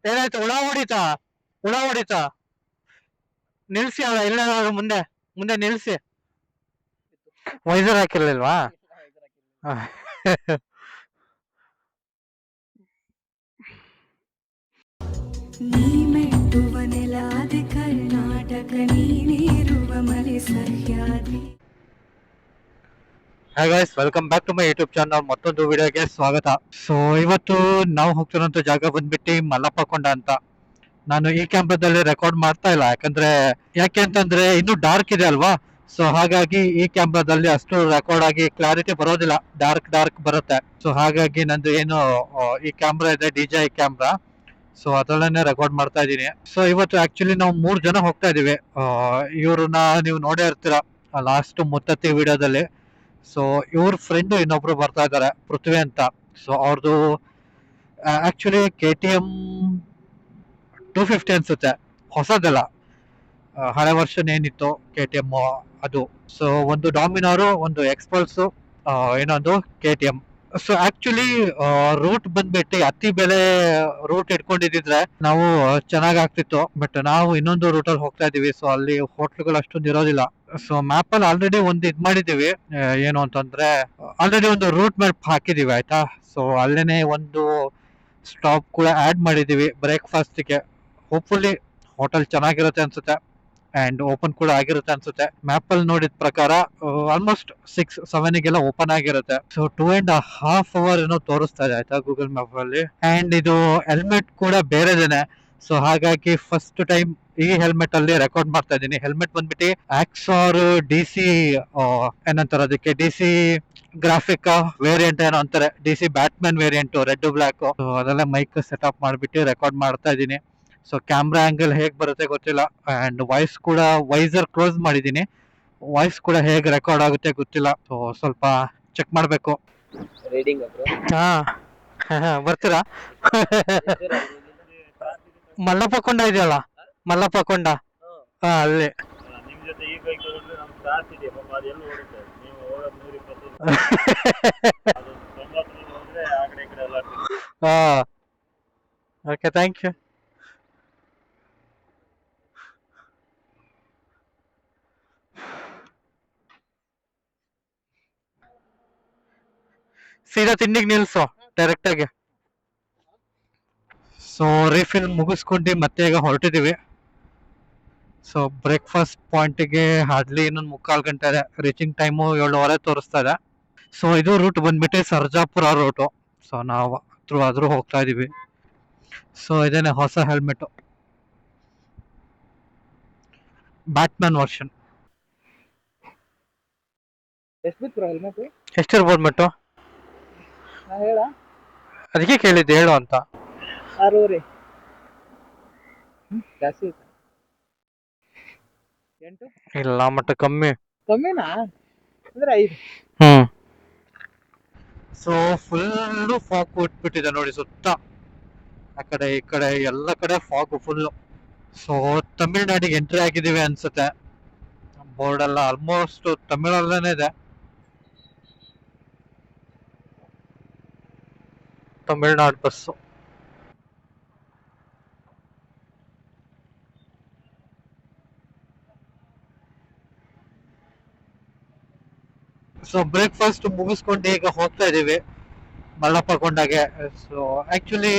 ಏನಾಯ್ತು? ಹುಳ ಹೊಡಿತಾ? ಹುಳ ಹೊಡಿತಾ? ನಿಲ್ಸಿ ಅಲ್ಲ, ಇಲ್ಲೇನಾದ್ರು ಮುಂದೆ ಮುಂದೆ ನಿಲ್ಸಿ. ವೈಸರ್ ಹಾಕಿರ್ಲಿಲ್ವಾ? ನೀ ಮೆಟ್ಟುವ ನೆಲಾದೆ ಕರ್ನಾಟಕ ನೀನಿರುವ ಮಲೆ Sahyadri. Hi guys, welcome back to my YouTube channel. ಮತ್ತೊಂದು ವಿಡಿಯೋಗೆ ಸ್ವಾಗತ. ಸೊ ಇವತ್ತು ನಾವು ಹೋಗ್ತಿರೋಂಥ ಜಾಗ ಬಂದ್ಬಿಟ್ಟು ಮಲ್ಲಪ್ಪಕೊಂಡ ಅಂತ. ನಾನು ಈ ಕ್ಯಾಮ್ರಾದಲ್ಲಿ ರೆಕಾರ್ಡ್ ಮಾಡ್ತಾ ಇಲ್ಲ, ಯಾಕೆ ಅಂತಂದ್ರೆ ಇನ್ನೂ ಡಾರ್ಕ್ ಇದೆ ಅಲ್ವಾ. ಸೊ ಹಾಗಾಗಿ ಈ ಕ್ಯಾಮ್ರಾದಲ್ಲಿ ಅಷ್ಟು ರೆಕಾರ್ಡ್ ಆಗಿ ಕ್ಲಾರಿಟಿ ಬರೋದಿಲ್ಲ, ಡಾರ್ಕ್ ಬರುತ್ತೆ. ಸೊ ಹಾಗಾಗಿ ನಂದು ಏನು ಈ ಕ್ಯಾಮ್ರಾ ಇದೆ, DJI ಕ್ಯಾಮ್ರಾ. ಸೊ ಅದರಲ್ಲೇ ರೆಕಾರ್ಡ್ ಮಾಡ್ತಾ ಇದ್ದೀನಿ. ಸೊ ಇವತ್ತು ಆಕ್ಚುಲಿ ನಾವು 3 ಜನ ಹೋಗ್ತಾ ಇದೀವಿ. ಇವ್ರನ್ನ ನೀವು ನೋಡೇ ಇರ್ತೀರ ಲಾಸ್ಟ್ ಮುತ್ತತ್ತಿ ವಿಡಿಯೋದಲ್ಲಿ. ಸೊ ಇವ್ರ ಫ್ರೆಂಡ್ ಇನ್ನೊಬ್ರು ಬರ್ತಾ ಇದ್ದಾರೆ, ಪೃಥ್ವಿ ಅಂತ. ಸೊ ಅವ್ರದ್ದು ಆಕ್ಚುಲಿ KTM 250 ಅನ್ಸುತ್ತೆ, ಹೊಸದಲ್ಲ. ಹಳೆ ವರ್ಷನ್ ಏನಿತ್ತು KTM ಅದು. ಸೊ ಒಂದು ಡಾಮಿನಾರು, ಒಂದು ಎಕ್ಸ್ಪಲ್ಸ್, ಇನ್ನೊಂದು KTM. ಸೊ ಆಕ್ಚುಲಿ ರೂಟ್ ಬಂದ್ಬಿಟ್ಟು ಅತಿ ಬೆಲೆ ರೂಟ್ ಇಟ್ಕೊಂಡಿದ್ರೆ ನಾವು ಚೆನ್ನಾಗ್ ಆಗ್ತಿತ್ತು. ಬಟ್ ನಾವು ಇನ್ನೊಂದು ರೂಟಲ್ಲಿ ಹೋಗ್ತಾ ಇದೀವಿ. ಸೊ ಅಲ್ಲಿ ಹೋಟ್ಲುಗಳು ಅಷ್ಟೊಂದು ಇರೋದಿಲ್ಲ. ಸೊ ಮ್ಯಾಪ್ ಅಲ್ಲಿ ಆಲ್ರೆಡಿ ಒಂದು ಇದ್ ಮಾಡಿದೀವಿ. ಏನು ಅಂತಂದ್ರೆ ಆಲ್ರೆಡಿ ಒಂದು ರೂಟ್ ಮ್ಯಾಪ್ ಹಾಕಿದೀವಿ, ಆಯ್ತಾ. ಸೊ ಅಲ್ಲೇನೆ ಒಂದು ಸ್ಟಾಪ್ ಕೂಡ ಆಡ್ ಮಾಡಿದೀವಿ ಬ್ರೇಕ್ಫಾಸ್ಟ್ಗೆ. ಹೋಪ್ಫುಲಿ ಹೋಟೆಲ್ ಚೆನ್ನಾಗಿರುತ್ತೆ ಅನ್ಸುತ್ತೆ, ಅಂಡ್ ಓಪನ್ ಕೂಡ ಆಗಿರುತ್ತೆ ಅನ್ಸುತ್ತೆ. ಮ್ಯಾಪ್ ಅಲ್ಲಿ ನೋಡಿದ ಪ್ರಕಾರ ಆಲ್ಮೋಸ್ಟ್ 6-7 ಓಪನ್ ಆಗಿರುತ್ತೆ. ಸೊ 2.5 hours ಏನೋ ತೋರಿಸ್ತಾ ಇದೆ, ಆಯ್ತಾ, ಗೂಗಲ್ ಮ್ಯಾಪ್ ಅಲ್ಲಿ. ಅಂಡ್ ಇದು ಹೆಲ್ಮೆಟ್ ಕೂಡ ಬೇರೆದೇನೆ. ಸೊ ಹಾಗಾಗಿ ಫಸ್ಟ್ ಟೈಮ್ ಈ ಹೆಲ್ಮೆಟ್ ಅಲ್ಲಿ ರೆಕಾರ್ಡ್ ಮಾಡ್ತಾ ಇದ್ದೀನಿ. ಹೆಲ್ಮೆಟ್ ಬಂದ್ಬಿಟ್ಟು ಆಕ್ಸಾರ್ DC, ಏನಂತಾರೆ ಅದಕ್ಕೆ, DC ಗ್ರಾಫಿಕ್ ವೇರಿಯಂಟ್ ಏನೋ ಅಂತಾರೆ, DC Batman variant, red black. ಅದೆಲ್ಲ ಮೈಕ್ ಸೆಟಪ್ ಮಾಡ್ಬಿಟ್ಟು ರೆಕಾರ್ಡ್ ಮಾಡ್ತಾ ಇದ್ದೀನಿ. ಸೊ ಕ್ಯಾಮ್ರಾ ಆಂಗಲ್ ಹೇಗ್ ಬರುತ್ತೆ ಗೊತ್ತಿಲ್ಲ. ಅಂಡ್ ವಾಯ್ಸ್ ಕೂಡ ವೈಸರ್ ಕ್ಲೋಸ್ ಮಾಡಿದ್ದೀನಿ. ವಾಯ್ಸ್ ಕೂಡ ಹೇಗ್ ರೆಕಾರ್ಡ್ ಆಗುತ್ತೆ ಗೊತ್ತಿಲ್ಲ. ಸೊ ಸ್ವಲ್ಪ ಚೆಕ್ ಮಾಡ್ಬೇಕು. ರೀಡಿಂಗ್ ಹಾ ಬರ್ತೀರಾ? ಮಲ್ಲಪ್ಪ ಕೊಂಡ ಇದೆಯಲ್ಲ, ಮಲ್ಲಪ್ಪ ಕೊಂಡ, ಹಾ ಅಲ್ಲಿ. ನಿಮ್ ಜೊತೆ ಈ ಬೈಕ್ ತಗೊಂಡ್ರೆ ನಮ್ ಕ್ರಾಸ್ ಇದೆ ಪಾಪ, ಅದೆಲ್ಲ ಓಡುತ್ತೆ. ನೀವು ಹೋಗೋದು 120 ಅದು 90 ಹೋದ್ರೆ ಆ ಕಡೆ ಈ ಕಡೆ ಎಲ್ಲ ಹಾ, ಓಕೆ, ಥ್ಯಾಂಕ್ ಯು. ಸೀದಾ ತಿಂಡಿಗೆ ನಿಲ್ಸು ಡೈರೆಕ್ಟ್ ಆಗಿ. ಸೊ ರೀಫಿಲ್ ಮುಗಿಸ್ಕೊಂಡು ಮತ್ತೆ ಈಗ ಹೊರಟಿದೀವಿ. ಸೊ ಬ್ರೇಕ್ಫಾಸ್ಟ್ ಪಾಯಿಂಟ್ಗೆ ಹಾರ್ಡ್ಲಿ ಇನ್ನೊಂದು 3/4 ಗಂಟೆ ಇದೆ. ರೀಚಿಂಗ್ ಟೈಮು 7:30 ತೋರಿಸ್ತಾ ಇದೆ. ಸೊ ಇದು ರೂಟ್ ಬಂದ್ಬಿಟ್ಟು ಸರ್ಜಾಪುರ ರೂಟು. ಸೊ ನಾವು ಆದ್ರೂ ಹೋಗ್ತಾ ಇದೀವಿ. ಸೊ ಇದೇನೆ ಹೊಸ ಹೆಲ್ಮೆಟ್, ಬ್ಯಾಟ್ಮ್ಯಾನ್ ವರ್ಷನ್. ಎಷ್ಟು ಬಿತ್ತು ಹೆಲ್ಮೆಟ್? ಎಷ್ಟಿರ್ಬೋದು ಮಟ್ಟು? ನಾ ಹೇಳ ಅದಕ್ಕೆ ಕೇಳಿದ್ದೆ, ಹೇಳು ಅಂತ. 6 ಜಾಸ್ತಿ ಐತೆ. 8 ಇಲ್ಲ ಮಟ್ಟ ಕಮ್ಮಿ. ಕಮ್ಮಿನಾ? ಅಂದ್ರೆ 5. ಹ್ಮ್. ಸೊ ಫುಲ್ಲು ಫಾಗ್ ಕೊಟ್ಬಿಟ್ಟಿದೆ ನೋಡಿ ಸುತ್ತ, ಆ ಕಡೆ ಈ ಕಡೆ ಎಲ್ಲ ಕಡೆ ಫಾಗ್ ಫುಲ್ಲು. ಸೊ ತಮಿಳ್ನಾಡಿಗೆ ಎಂಟ್ರಿ ಆಗಿದ್ದೀವಿ ಅನ್ಸುತ್ತೆ. ಬೋರ್ಡ್ ಎಲ್ಲ ಆಲ್ಮೋಸ್ಟ್ ತಮಿಳಲ್ಲೇನೆ ಇದೆ. ತಮಿಳ್ನಾಡು ಬಸ್ಸು. ಸೊ ಬ್ರೇಕ್ಫಾಸ್ಟ್ ಮುಗಿಸ್ಕೊಂಡು ಈಗ ಹೋಗ್ತಾ ಇದೀವಿ ಮಲ್ಲಪ್ಪ ಕೊಂಡಾಗೆ. ಸೊ ಆಕ್ಚುಲಿ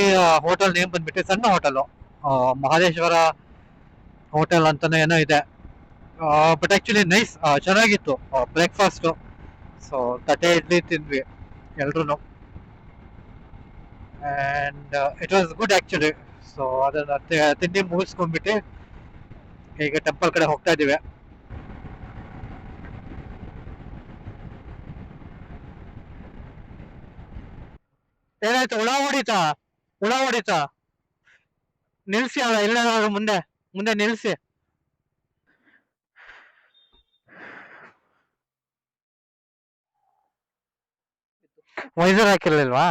ಹೋಟೆಲ್ ನೇಮ್ ಬಂದ್ಬಿಟ್ಟು ಸಣ್ಣ ಹೋಟೆಲು, ಮಹದೇಶ್ವರ ಹೋಟೆಲ್ ಅಂತಾನೆ ಏನೋ ಇದೆ. ಬಟ್ ಆಕ್ಚುಲಿ ನೈಸ್, ಚೆನ್ನಾಗಿತ್ತು ಬ್ರೇಕ್ಫಾಸ್ಟ್. ಸೊ ತಟ್ಟೆ ಇಡ್ಲಿ ತಿಂದ್ವಿ ಎಲ್ರು, and it was good actually. So ಅದನ್ನ ತಿಂಡಿ ಮುಗಿಸ್ಕೊಂಡ್ಬಿಟ್ಟು ಈಗ ಟೆಂಪಲ್ ಕಡೆ ಹೋಗ್ತಾ ಇದೀವಿ. ಏನಾಯ್ತು? ಹುಳ ಹೊಡಿತಾ? ಹುಳ ಹೊಡಿತಾ? ನಿಲ್ಸಿ ಅಲ್ಲ, ಇಲ್ಲೇನಾದ್ರು ಮುಂದೆ ಮುಂದೆ ನಿಲ್ಸಿ. ವೈಸರ್ ಹಾಕಿರ್ಲಿಲ್ವಾ?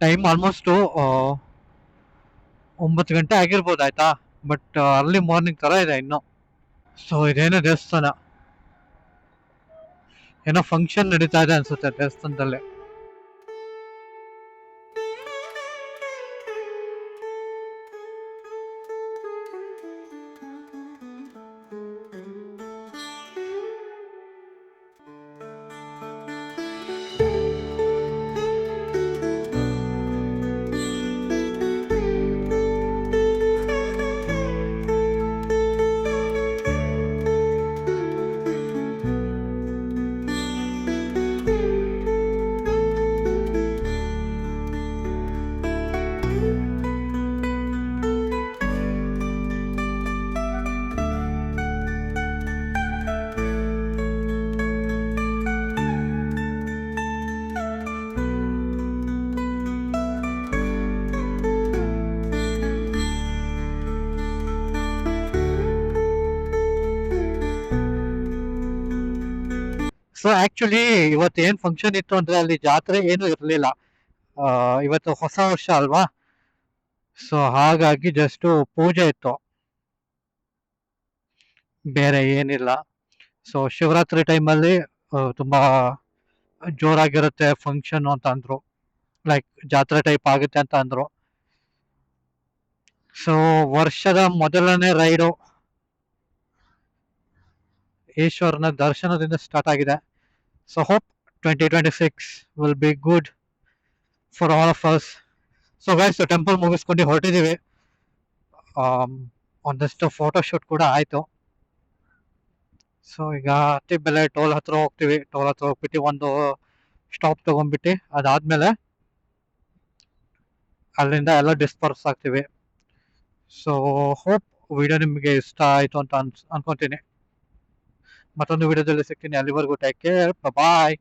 ಟೈಮ್ ಆಲ್ಮೋಸ್ಟ್ 9 ಗಂಟೆ ಆಗಿರ್ಬೋದು ಆಯ್ತಾ. ಬಟ್ ಅರ್ಲಿ ಮಾರ್ನಿಂಗ್ ತರ ಇದೆ ಇನ್ನು. ಸೊ ಇದೇನೋ ದೇವಸ್ಥಾನ, ಏನೋ ಫಂಕ್ಷನ್ ನಡೀತಾ ಇದೆ ಅನ್ಸುತ್ತೆ ದೇವಸ್ಥಾನದಲ್ಲಿ. ಸೊ ಆಕ್ಚುಲಿ ಇವತ್ತು ಏನ್ ಫಂಕ್ಷನ್ ಇತ್ತು ಅಂದ್ರೆ ಅಲ್ಲಿ ಜಾತ್ರೆ ಏನು ಇರಲಿಲ್ಲ. ಇವತ್ತು ಹೊಸ ವರ್ಷ ಅಲ್ವಾ, ಸೊ ಹಾಗಾಗಿ ಜಸ್ಟ್ ಪೂಜೆ ಇತ್ತು, ಬೇರೆ ಏನಿಲ್ಲ. ಸೊ ಶಿವರಾತ್ರಿ ಟೈಮಲ್ಲಿ ತುಂಬಾ ಜೋರಾಗಿರುತ್ತೆ ಫಂಕ್ಷನ್ ಅಂತ ಅಂದ್ರು, ಲೈಕ್ ಜಾತ್ರೆ ಟೈಪ್ ಆಗುತ್ತೆ ಅಂತ ಅಂದ್ರು. ಸೊ ವರ್ಷದ ಮೊದಲನೇ ರೈಡು ಈಶ್ವರನ ದರ್ಶನದಿಂದ ಸ್ಟಾರ್ಟ್ ಆಗಿದೆ. So hope 2026 will be good for all of us. So guys, temple ಮುಗಿಸ್ಕೊಂಡು ಹೊರಟಿದ್ದೀವಿ. ಒಂದಷ್ಟು ಫೋಟೋ ಶೂಟ್ ಕೂಡ ಆಯ್ತು. ಸೊ ಈಗ ಹತ್ತಿಬೆಲೆ ಟೋಲ್ ಹತ್ರ ಹೋಗ್ತೀವಿ. ಟೋಲ್ ಹತ್ರ ಹೋಗ್ಬಿಟ್ಟು ಒಂದು ಸ್ಟಾಪ್ ತಗೊಂಡ್ಬಿಟ್ಟು ಅದಾದ್ಮೇಲೆ ಅಲ್ಲಿಂದ ಎಲ್ಲ ಡಿಸ್ಪರ್ಸ್ ಆಗ್ತೀವಿ. ಸೊ ಹೋಪ್ ವಿಡಿಯೋ ನಿಮಗೆ ಇಷ್ಟ ಆಯ್ತು ಅಂತ ಅನ್ಕೊಂತೀನಿ. ಮತ್ತೊಂದು ವಿಡಿಯೋದಲ್ಲಿ ಸಿಗ್ತೀನಿ. ಅಲ್ಲಿವರೆಗೂ ಟೇಕ್ ಕೇರ್, ಬಾಯ್.